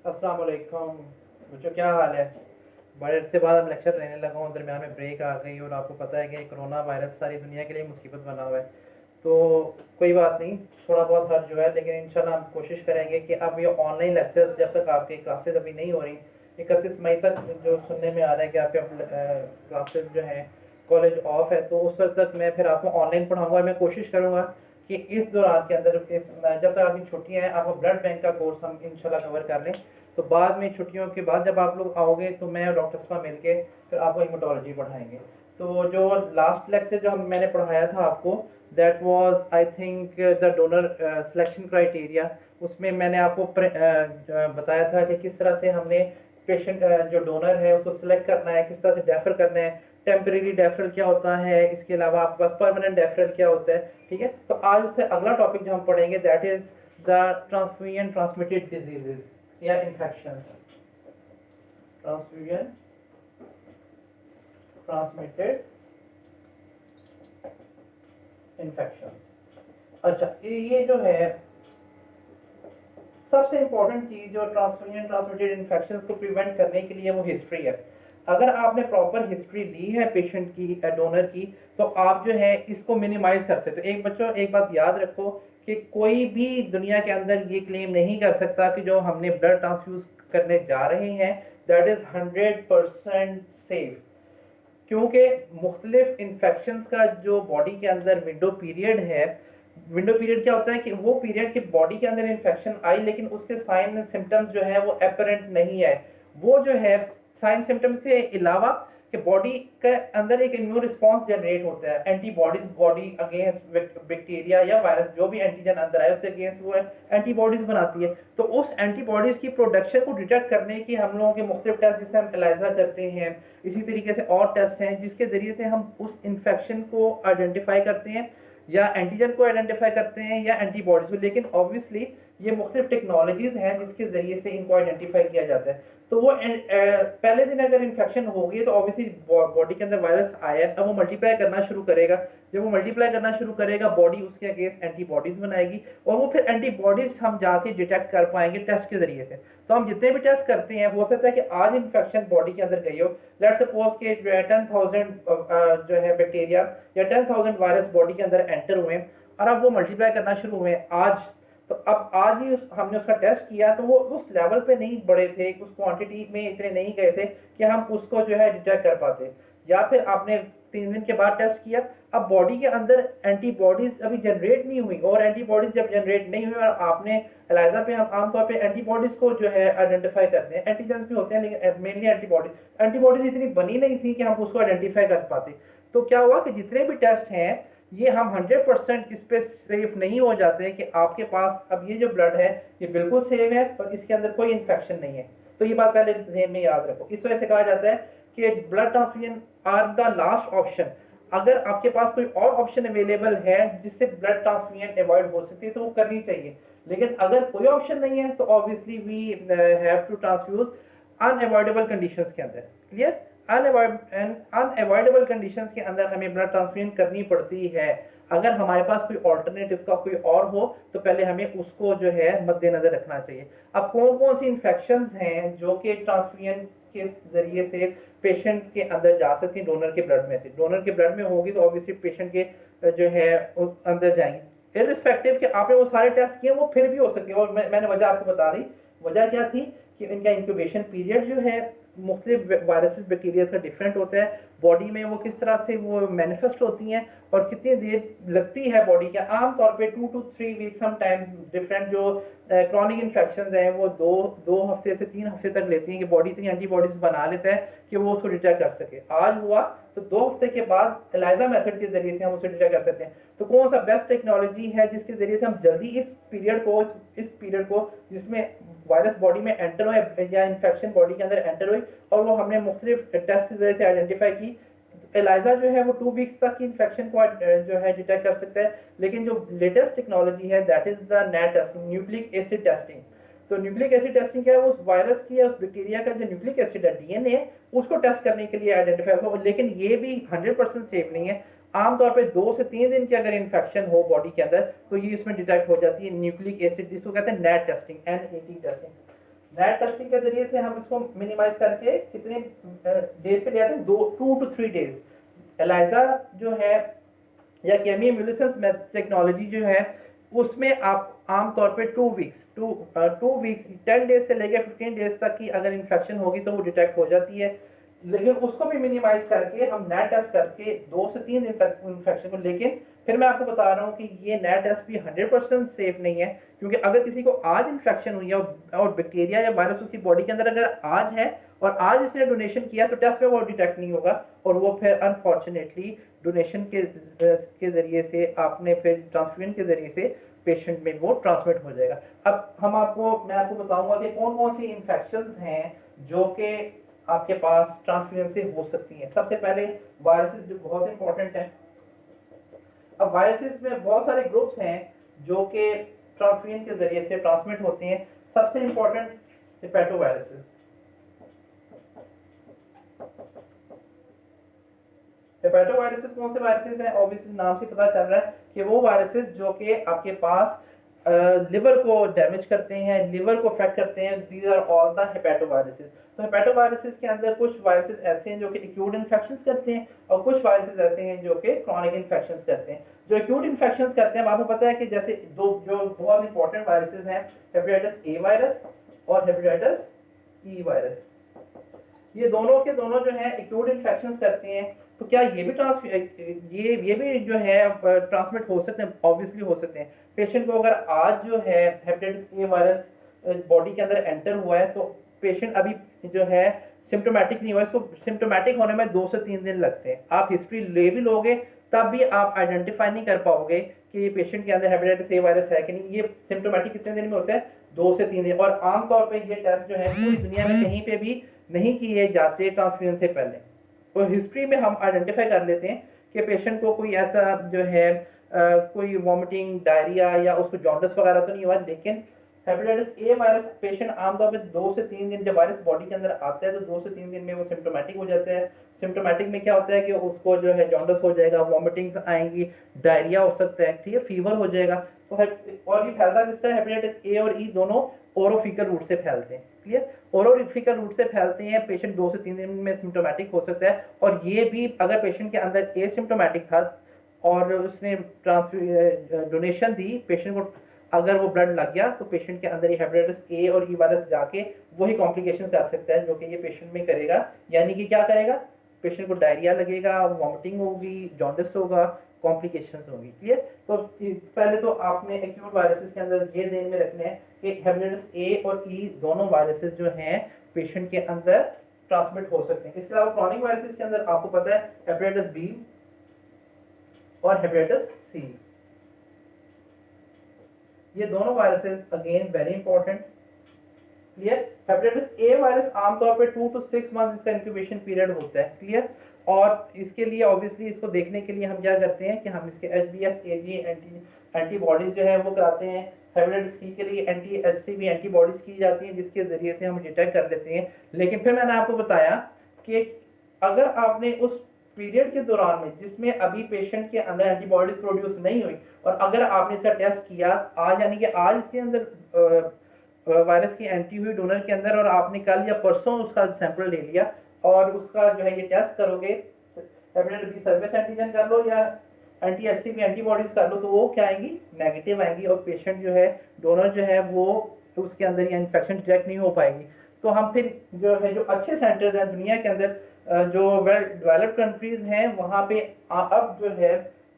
अस्सलाम वालेकुम बच्चों, क्या हाल है। बड़े अरसे बाद अब लेक्चर लेने लगा हूँ, दरमियान में ब्रेक आ गई और आपको पता है कि कोरोना वायरस सारी दुनिया के लिए मुसीबत बना हुआ है। तो कोई बात नहीं, थोड़ा बहुत हर्ज जो है, लेकिन इंशाल्लाह हम कोशिश करेंगे कि अब ये ऑनलाइन लेक्चर्स जब तक आपकी क्लासेस अभी नहीं हो रही, 31 मई तक जो सुनने में आ रहा है कि आपके क्लासेस जो हैं कॉलेज ऑफ है, तो उस वक्त तक मैं फिर आपको ऑनलाइन पढ़ाऊंगा। मैं कोशिश करूंगा कि इस दौरान के अंदर जब तक आपकी छुट्टियां हैं आपको ब्लड बैंक का कोर्स हम इंशाल्लाह कवर कर लें। तो बाद में छुट्टियों के बाद जब आप लोग आओगे तो मैं और डॉक्टर सफा मिलके फिर आपको हेमेटोलॉजी पढ़ाएंगे। तो जो लास्ट लेक्चर जो मैंने पढ़ाया था आपको, that was I think the donor selection criteria. उसमें मैंने आपको बताया था कि किस तरह से हमने पेशेंट जो डोनर है उसको सिलेक्ट करना है, किस तरह से डेफर करना है, टेम्परेरी डेफरल क्या होता है, इसके अलावा आपके पास परमानेंट डेफरल क्या होता है। ठीक है, तो आज उससे अगला टॉपिक जो हम पढ़ेंगे that is the transfusion transmitted diseases या इन्फेक्शन। Transfusion transmitted infection. अच्छा, ये जो है सबसे इंपॉर्टेंट चीज जो ट्रांसफ्यूजन ट्रांसमिटेड इन्फेक्शन को प्रिवेंट करने के लिए वो हिस्ट्री है। अगर आपने प्रॉपर हिस्ट्री ली है पेशेंट की, डोनर की, तो आप जो है इसको मिनिमाइज कर सकते हो। एक बच्चों एक बात याद रखो कि कोई भी दुनिया के अंदर ये क्लेम नहीं कर सकता कि जो हमने ब्लड ट्रांसफ्यूज करने जा रहे हैं दैट इज 100% सेफ, क्योंकि मुख्तलिफ इन्फेक्शन का जो बॉडी के अंदर विंडो पीरियड है। विंडो पीरियड क्या होता है कि वो पीरियड के बॉडी के अंदर इन्फेक्शन आई लेकिन उसके साइन एंड सिम्टम्स जो है वो अपेरेंट नहीं है। वो जो है साइन सिम्टम्स से अलावा कि बॉडी के अंदर एक इम्यून रिस्पॉन्स जनरेट होता है, एंटीबॉडीज बॉडी अगेंस्ट बैक्टीरिया या वायरस जो भी एंटीजन अंदर आए उससे अगेंस्ट वो एंटीबॉडीज बनाती है। तो उस एंटीबॉडीज की प्रोडक्शन को डिटेक्ट करने की हम लोगों के मुख्तलिफ टेस्ट जिसे हम एलाइजा करते हैं, इसी तरीके से और टेस्ट हैं जिसके जरिए से हम उस इन्फेक्शन को आइडेंटिफाई करते हैं या एंटीजन को आइडेंटिफाई करते हैं या एंटीबॉडीज को। लेकिन ऑब्वियसली ये मुख्तलिफ टेक्नोलॉजीज हैं जिसके जरिए से इनको आइडेंटिफाई किया जाता है। तो वो पहले दिन अगर इन्फेक्शन हो गई तो ऑब्वियसली बॉडी के अंदर वायरस आया, अब वो मल्टीप्लाई करना शुरू करेगा। जब वो मल्टीप्लाई करना शुरू करेगा बॉडी उसके अगेंस्ट एंटीबॉडीज बनाएगी और वो फिर एंटीबॉडीज हम जाके डिटेक्ट कर पाएंगे टेस्ट के जरिए से। तो हम जितने भी टेस्ट करते हैं, हो सकता है कि आज इन्फेक्शन बॉडी के अंदर गई हो, लेट्स सपोज के 10,000 जो है बैक्टीरिया या 10,000 वायरस बॉडी के अंदर एंटर हुए और अब वो मल्टीप्लाई करना शुरू हुए आज। तो अब आज ही हमने उसका टेस्ट किया तो वो उस लेवल पे नहीं बढ़े थे, उस क्वांटिटी में इतने नहीं गए थे कि हम उसको जो है डिटेक्ट कर पाते। या फिर आपने 3 दिन के बाद टेस्ट किया, अब बॉडी के अंदर एंटीबॉडीज अभी जनरेट नहीं हुई, और एंटीबॉडीज जब जनरेट नहीं हुई और आपने एलाइजा पे हम आमतौर पे एंटीबॉडीज को जो है आइडेंटिफाई करते हैं, एंटीजन भी होते हैं लेकिन मेनली एंटीबॉडीज इतनी बनी नहीं थी कि हम उसको आइडेंटिफाई कर पाते। तो क्या हुआ कि जितने भी टेस्ट हैं ये हम 100% इस पे सेफ नहीं हो जाते कि आपके पास अब ये जो ब्लड है ये बिल्कुल सेफ है और इसके अंदर कोई इन्फेक्शन नहीं है। तो ये बात पहले ध्यान में याद रखो। इस वजह से कहा जाता है कि blood transfusion are the last option. अगर आपके पास कोई और ऑप्शन अवेलेबल है जिससे ब्लड ट्रांसफ्यूजन अवॉइड हो सकती है तो वो करनी चाहिए, लेकिन अगर कोई ऑप्शन नहीं है तो obviously we have to transfuse unavoidable conditions के अंदर। क्लियर, अनअवॉइडेबल कंडीशंस के अंदर हमें ब्लड ट्रांसफ्यूजन करनी पड़ती है। अगर हमारे पास कोई ऑल्टरनेटिव का कोई और हो तो पहले हमें उसको जो है मद्देनजर रखना चाहिए। अब कौन कौन सी इन्फेक्शंस हैं जो कि ट्रांसफ्यूजन के जरिए से पेशेंट के अंदर जा सकती है, डोनर के ब्लड में से। डोनर के ब्लड में होगी तो ऑब्वियसली पेशेंट के जो है अंदर जाएंगी, इररिस्पेक्टिव कि आपने वो सारे टेस्ट किए वो फिर भी हो सकते हैं। और मैंने वजह आपको बता दी। वजह क्या थी कि इनका इंक्यूबेशन पीरियड जो है मुख्तलिफ वायरसेस बैक्टीरिया का डिफरेंट होता है, बॉडी में वो किस तरह से वो मैनिफेस्ट होती हैं और कितनी देर लगती है बॉडी के। आमतौर पे 2 to 3 वीक समटाइम्स डिफरेंट जो क्रॉनिक इन्फेक्शन हैं वो दो हफ्ते से 3 हफ्ते तक लेती हैं कि बॉडी इतनी एंटीबॉडीज बना लेता है कि वो उसको डिटेक्ट कर सके। आज हुआ तो 2 हफ्ते के बाद एलाइजा मेथड के जरिए से हम उसे डिटेक्ट कर सकते हैं। तो कौन सा बेस्ट टेक्नोलॉजी है जिसके जरिए से हम जल्दी इस पीरियड को जिसमें वायरस बॉडी में एंटर हुए या इन्फेक्शन बॉडी के अंदर एंटर हुई और वो हमने मुख्तलिफ टेस्ट के जरिए से आइडेंटिफाई की। एलाइजा जो है वो 2 वीक्स तक की इन्फेक्शन को जो है डिटेक्ट कर सकता है। लेकिन जो लेटेस्ट टेक्नोलॉजी है that is the net testing, nucleic acid testing. तो न्यूक्लिक एसिड टेस्टिंग क्या है, उस वायरस की या उस बैक्टीरिया का जो न्यूक्लिक एसिड है डीएनए उसको टेस्ट करने के लिए आइडेंटिफाई हो, लेकिन ये भी 100% सेफ नहीं है। आमतौर पे 2 से 3 दिन की अगर इन्फेक्शन हो बॉडी के अंदर तो ये इसमें डिटेक्ट हो जाती है न्यूक्लिक एसिड, जिसको कहते हैं net testing, NAT testing. Net testing के जरिए से हम इसको मिनिमाइज करके कितने डेज पे ले आते हैं, 2 to 3 डेज। एलाइजा जो है या केमी इम्यूनिसेंस टेक्नोलॉजी जो है उसमें आप आमतौर पे 2 वीक्स 10 डेज से लेकर 15 डेज तक की अगर इन्फेक्शन होगी तो वो डिटेक्ट हो जाती है। लेकिन उसको भी मिनिमाइज करके हम नेट टेस्ट करके 2 से 3 दिन तक इन्फेक्शन को, लेकिन फिर मैं आपको बता रहा हूँ कि ये नेट टेस्ट भी 100% सेफ नहीं है, क्योंकि अगर किसी को आज इन्फेक्शन हुई है और बैक्टीरिया या वायरस उसकी बॉडी के अंदर अगर आज है और आज इसने डोनेशन किया तो टेस्ट में वो डिटेक्ट नहीं होगा, और वो फिर अनफॉर्चुनेटली डोनेशन के जरिए से आपने फिर ट्रांसफ्यूजन के जरिए से पेशेंट में वो ट्रांसमिट हो जाएगा। अब मैं आपको बताऊंगा कि कौन कौन सी इन्फेक्शन हैं जो कि आपके पास ट्रांसफ्यूजन से हो सकती हैं। सबसे पहले वायरसेस जो बहुत इंपॉर्टेंट है। अब वायरसेस में बहुत सारे ग्रुप्स हैं जो कि ट्रांसफ्यूजन के जरिए से ट्रांसमिट होते हैं। सबसे important hepato viruses. Hepato viruses कौन से वायरसेस हैं? ऑब्वियसली नाम से पता चल रहा है कि वो वायरसेस जो कि आपके पास लिवर को डैमेज करते हैं, लिवर को अफेक्ट करते हैं। These are all the hepato viruses. तो हेपेटो वायरसेस के अंदर कुछ वायरसेस ऐसे हैं जो कि एक्यूट इन्फेक्शंस करते हैं, और कुछ वायरसेस ऐसे हैं जो कि क्रॉनिक इन्फेक्शंस करते हैं। जो एक्यूट इन्फेक्शंस करते हैं, आपको पता है कि जैसे दो जो बहुत इंपॉर्टेंट वायरसेस हैं, हेपेटाइटिस ए वायरस और हेपेटाइटिस ई वायरस। ये दोनों के दोनों जो है एक्यूट इन्फेक्शंस करते हैं। तो क्या ये भी जो है ट्रांसमिट हो सकते हैं? ऑब्वियसली हो सकते हैं। पेशेंट को अगर आज जो है हेपेटाइटिस ए वायरस बॉडी के अंदर एंटर हुआ है तो पेशेंट अभी जो है सिम्टोमेटिक नहीं हुआ, इसको सिम्टोमेटिक होने में 2 से 3 दिन लगते हैं। आप हिस्ट्री ले भी लोगे तब भी आप आइडेंटिफाई नहीं कर पाओगे कि ये पेशेंट के अंदर हेपेटाइटिस ए वायरस है कि नहीं। ये सिम्टोमेटिक कितने दिन में होता है? 2 से 3 दिन। और आमतौर पर ये टेस्ट जो है पूरी दुनिया में कहीं पे भी नहीं किए जाते ट्रांसफ्यूजन से पहले। तो हिस्ट्री में हम आइडेंटिफाई कर लेते हैं कि पेशेंट को कोई ऐसा जो है कोई वॉमिटिंग, डायरिया या उसको जॉन्डिस वगैरह तो नहीं हुआ। लेकिन हेपेटाइटिस ए वायरस पेशेंट आमतौर पर 2 से 3 दिन, जब वायरस बॉडी के अंदर आता है तो 2 से 3 दिन में वो सिम्टोमेटिक हो जाता है। सिम्टोमेटिक में क्या होता है कि उसको जो है जॉन्डिस हो जाएगा, वॉमिटिंग आएंगी, डायरिया हो सकता है, ठीक है, फीवर हो जाएगा। तो और ये फैलता किससे है? हेपेटाइटिस ए और ई दोनों ओरोफिकल रूट से फैलते हैं। क्लियर? ओरोफिकल रूट से फैलते हैं। पेशेंट 2 से 3 दिन में सिम्टोमेटिक हो सकता है। और ये भी अगर पेशेंट के अंदर एसिम्टोमेटिक था और उसने डोनेशन दी, पेशेंट को अगर वो ब्लड लग गया तो पेशेंट के अंदर ये हेपेटाइटिस ए और ई वायरस जाके वही कॉम्प्लिकेशन कर सकता है जो कि ये पेशेंट में करेगा। यानी कि क्या करेगा? पेशेंट को डायरिया लगेगा, वॉमिटिंग होगी, जॉन्डिस होगा, कॉम्प्लिकेशंस होगी। क्लियर? तो पहले तो आपने एक्यूट वायरसेस के अंदर ये ध्यान में रखना है कि हेपेटाइटिस ए और ई दोनों वायरसेस जो हैं पेशेंट के अंदर ट्रांसमिट हो सकते हैं। इसके अलावा क्रॉनिक वायरसेस के अंदर आपको पता है हेपेटाइटिस बी और हेपेटाइटिस सी, ये दोनों viruses again very important. Clear? Hepatitis A virus आमतौर पे 2 to 6 मंथ इसका इंक्यूबेशन पीरियड होता है। क्लियर? और इसके लिए ऑब्वियसली इसको देखने के लिए हम क्या करते हैं कि हम इसके HBs AG एंटीबॉडीज जो है वो कराते हैं। हेपेटाइटिस सी के लिए HCV एंटीबॉडीज की जाती हैं जिसके जरिए से हम डिटेक्ट कर लेते हैं। लेकिन फिर मैंने आपको बताया कि अगर आपने उस पीरियड के दौरान में जिसमें अभी पेशेंट के अंदर एंटीबॉडीज प्रोड्यूस नहीं हुई और अगर आपने इसका टेस्ट किया आज, यानी कि आज इसके अंदर वायरस की एंटी हुई डोनर के अंदर, और आपने कल या परसों उसका सैंपल ले लिया और उसका जो है ये टेस्ट करोगे, हेपेटाइटिस बी सर्विस एंटीजन कर लो या HCV एंटीबॉडीज कर लो, तो वो क्या आएंगी? नेगेटिव आएंगी, और पेशेंट जो है डोनर जो है वो तो उसके अंदर ये इन्फेक्शन डिटेक्ट नहीं हो पाएगी। तो हम फिर जो है जो अच्छे सेंटर्स हैं दुनिया के अंदर, जो वेल डेवलप्ड कंट्रीज हैं, वहाँ पे अब जो है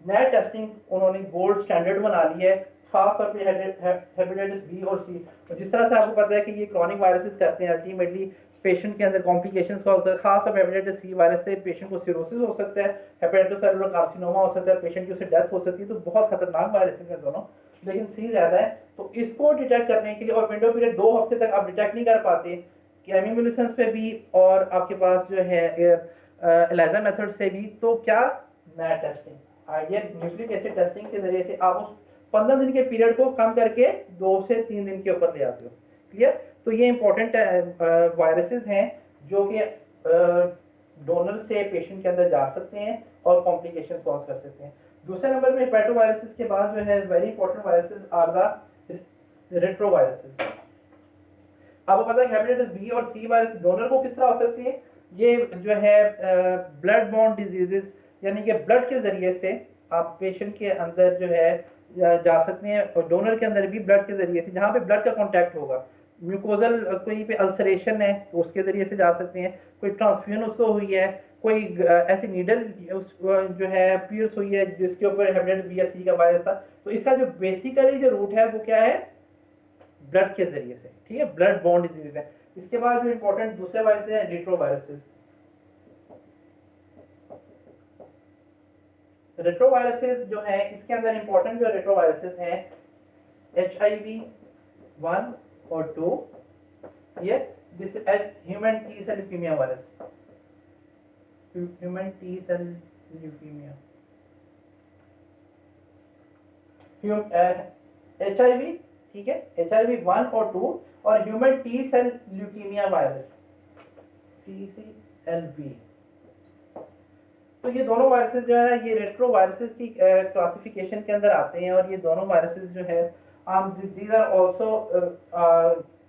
नया टेस्टिंग उन्होंने गोल्ड स्टैंडर्ड बना लिया है, खास तौर पे हेपेटाइटिस बी और सी। तो जिस तरह से आपको पता है कि ये क्रॉनिक वायरसेस करते हैं, अल्टीमेटली पेशेंट के अंदर कॉम्प्लिकेशंस का होता है। खास तौर हेपेटाइटिस सी वायरस से पेशेंट को सिरोसिस हो सकता है, हेपेटोसेलुलर कार्सिनोमा हो सकता है, पेशेंट की उससे डेथ हो सकती है। तो बहुत खतरनाक वायरसेस हैं दोनों, लेकिन सी ज्यादा है। तो इसको डिटेक्ट करने के लिए, और विंडो पीरियड 2 हफ्ते तक आप डिटेक्ट नहीं कर पाते केमिम्यूलिसेंस पे भी और आपके पास जो है एलिजा मेथड से भी, तो क्या नया टेस्टिंग ये न्यूक्लिक एसिड टेस्टिंग के जरिए से आप उस 15 दिन के पीरियड को कम करके 2 से 3 दिन के ऊपर ले आते हो। क्लियर? तो ये इंपॉर्टेंट वायरसेस हैं जो कि डोनर से पेशेंट के अंदर जा सकते हैं और कॉम्प्लिकेशन कॉज कर सकते हैं। दूसरे नंबर में हेपेटोवायरसेस के बाद जो है very important viruses are the retroviruses. आपको पता है हेपेटाइटिस बी और सी वायरस डोनर को किस तरह हो सकती है? ये जो है ब्लड बॉर्न डिजीजेस, यानी कि ब्लड के जरिए से आप पेशेंट के अंदर जो है जा सकते हैं, और डोनर के अंदर भी ब्लड के जरिए से, जहाँ पे ब्लड का कांटेक्ट होगा। म्यूकोजल कोई पे अल्सरेशन है तो उसके जरिए से जा सकते हैं, कोई ट्रांसफ्यूजन उसको हुई है, कोई ऐसी नीडल उस जो है पियर्स हुई है जिसके ऊपर हेपेटाइटिस बी या सी का वायरस था। तो इसका जो बेसिकली जो रूट है वो क्या है? ब्लड के जरिए से, ठीक है, ब्लड बॉन्ड डिजीज है। इसके बाद जो इंपॉर्टेंट दूसरे वायरस है रेट्रोवायरसेस। रेट्रोवायरसेस जो है इसके अंदर इंपॉर्टेंट जो रेट्रोवायरसेस हैं HIV 1 और 2, ये this is human T cell leukaemia virus, human T cell leukaemia, HIV, ठीक है, HIV 1 और 2 और human T cell leukaemia virus TCLV। तो ये दोनों वायरसेस जो है ये रेट्रो वायरसेस की क्लासिफिकेशन के अंदर आते हैं, और ये दोनों वायरसेस जो है these are also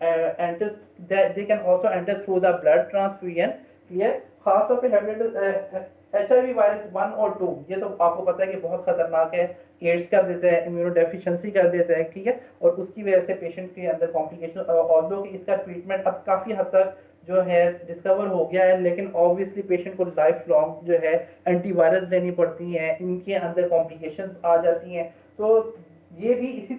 enters they can also enter through the blood transfusion, clear। खास तौर पे हेपेटाइटिस HIV वायरस 1 और 2 ये तो आपको पता है कि बहुत खतरनाक है, एड्स कर देता है, इम्यूनो डेफिशिएंसी कर देता है, ठीक है, और उसकी वजह से पेशेंट के अंदर कॉम्प्लिकेशन, ऑल्दो कि इसका ट्रीटमेंट अब काफ़ी हद तक जो है डिस्कवर हो गया है, लेकिन ऑब्वियसली पेशेंट को लाइफ लॉन्ग जो है एंटीवायरस लेनी पड़ती हैं, इनके अंदर कॉम्प्लिकेशंस आ जाती हैं। तो ये भी इसी